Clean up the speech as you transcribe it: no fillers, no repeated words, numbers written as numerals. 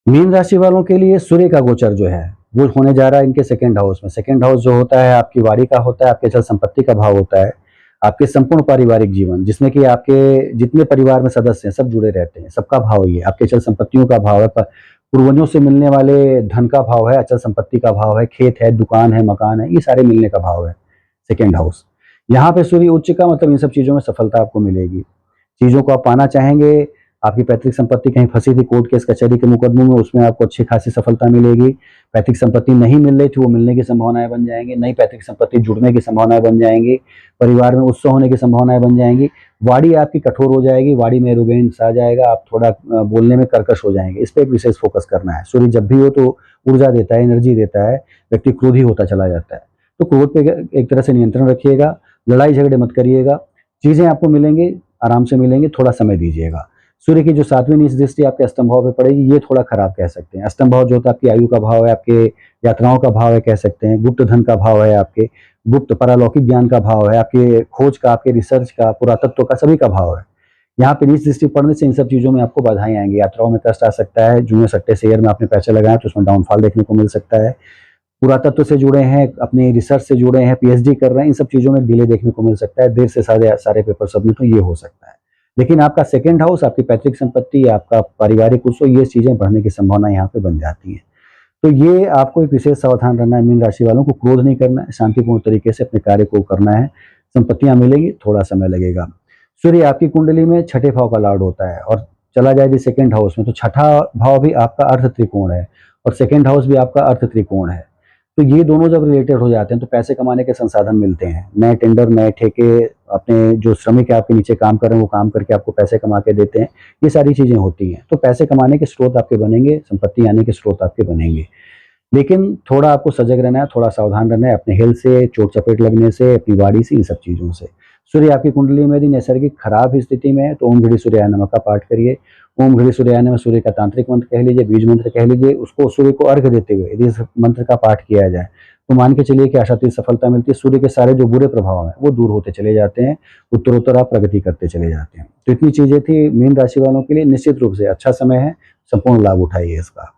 Mean राशि वालों के लिए सूर्य का गोचर जो है वो होने जा रहा है इनके सेकंड हाउस में। सेकंड हाउस जो होता है आपकी वाणी का होता है, आपके चल संपत्ति का भाव होता है, आपके संपूर्ण पारिवारिक जीवन जिसमें कि आपके जितने परिवार में सदस्य हैं सब जुड़े रहते हैं, सबका भाव ये है। आपके चल संपत्तियों का भाव है, पूर्वजों से मिलने वाले धन का भाव है, अचल संपत्ति का भाव है, खेत है, दुकान है, मकान है, ये सारे मिलने का भाव है सेकंड हाउस। यहाँ पे सूर्य उच्च का मतलब इन सब चीज़ों में सफलता आपको मिलेगी। चीज़ों को आप पाना चाहेंगे, आपकी पैतृक संपत्ति कहीं फंसी थी कोर्ट केस कचहरी के मुकदमों में, उसमें आपको अच्छी खासी सफलता मिलेगी। पैतृक संपत्ति नहीं मिल रही थी, वो मिलने की संभावनाएं बन जाएंगी। नई पैतृक संपत्ति जुड़ने की संभावनाएं बन जाएंगी। परिवार में उत्सव होने की संभावनाएं बन जाएंगी। वाणी आपकी कठोर हो जाएगी, वाणी में एरोगेंस आ जाएगा, आप थोड़ा बोलने में कर्कश हो जाएंगे। इस पर एक विशेष फोकस करना है। सूर्य जब भी हो तो ऊर्जा देता है, एनर्जी देता है, व्यक्ति क्रोधी होता चला जाता है। तो क्रोध पे एक तरह से नियंत्रण रखिएगा, लड़ाई झगड़े मत करिएगा। चीज़ें आपको मिलेंगी, आराम से मिलेंगी, थोड़ा समय दीजिएगा। सूर्य की जो 7वीं नीच दृष्टि आपके अष्टम भाव पे पड़ेगी, ये थोड़ा खराब कह सकते हैं। अष्टम भाव जो होता है आपकी आयु का भाव है, आपके यात्राओं का भाव है कह सकते हैं, गुप्त धन का भाव है, आपके गुप्त पारलौकिक ज्ञान का भाव है, आपके खोज का, आपके रिसर्च का, पुरातत्व का, सभी का भाव है। यहाँ पे नीच दृष्टि पड़ने से इन सब चीज़ों में आपको बाधाएं आएंगी, यात्राओं में कष्ट आ सकता है। जुए सट्टे शेयर में आपने पैसे लगाए तो उसमें डाउनफॉल देखने को मिल सकता है। पुरातत्व से जुड़े हैं, अपनी रिसर्च से जुड़े हैं, पीएचडी कर रहे हैं, इन सब चीज़ों में डिले देखने को मिल सकता है। देर से सारे पेपर सबमिट हो, ये हो सकता है। लेकिन आपका सेकंड हाउस, आपकी पैतृक संपत्ति, आपका पारिवारिक उत्सव, ये चीज़ें बढ़ने की संभावना यहाँ पे बन जाती हैं। तो ये आपको एक विशेष सावधान रहना है। मीन राशि वालों को क्रोध नहीं करना है, शांतिपूर्ण तरीके से अपने कार्य को करना है। संपत्तियां मिलेगी, थोड़ा समय लगेगा। सूर्य आपकी कुंडली में छठे भाव का लॉर्ड होता है और चला जाए यदि सेकंड हाउस में, तो छठा भाव भी आपका अर्थ त्रिकोण है और सेकंड हाउस भी आपका अर्थ त्रिकोण है। तो ये दोनों जब रिलेटेड हो जाते हैं तो पैसे कमाने के संसाधन मिलते हैं। नए टेंडर, नए ठेके, अपने जो श्रमिक है आपके नीचे काम कर रहे हैं वो काम करके आपको पैसे कमा के देते हैं। ये सारी चीज़ें होती हैं। तो पैसे कमाने के स्रोत आपके बनेंगे, संपत्ति आने के स्रोत आपके बनेंगे। लेकिन थोड़ा आपको सजग रहना है, थोड़ा सावधान रहना है अपने हेल्थ से, चोट चपेट लगने से, अपनी वाणी से, इन सब चीज़ों से। सूर्य आपकी कुंडली में यदि नैसर्गिक खराब स्थिति में है तो ओम घड़ी सूर्याय नमः का पाठ करिए। ओम घड़ी सूर्याय नमः सूर्य का तांत्रिक मंत्र कह लीजिए, बीज मंत्र कह लीजिए। उसको सूर्य को अर्घ देते हुए यदि इस मंत्र का पाठ किया जाए तो मान के चलिए कि आशातीत सफलता मिलती है। सूर्य के सारे जो बुरे प्रभाव हैं वो दूर होते चले जाते हैं, उत्तरोत्तर आप प्रगति करते चले जाते हैं। तो इतनी चीज़ें थी मीन राशि वालों के लिए। निश्चित रूप से अच्छा समय है, संपूर्ण लाभ उठाइए इसका।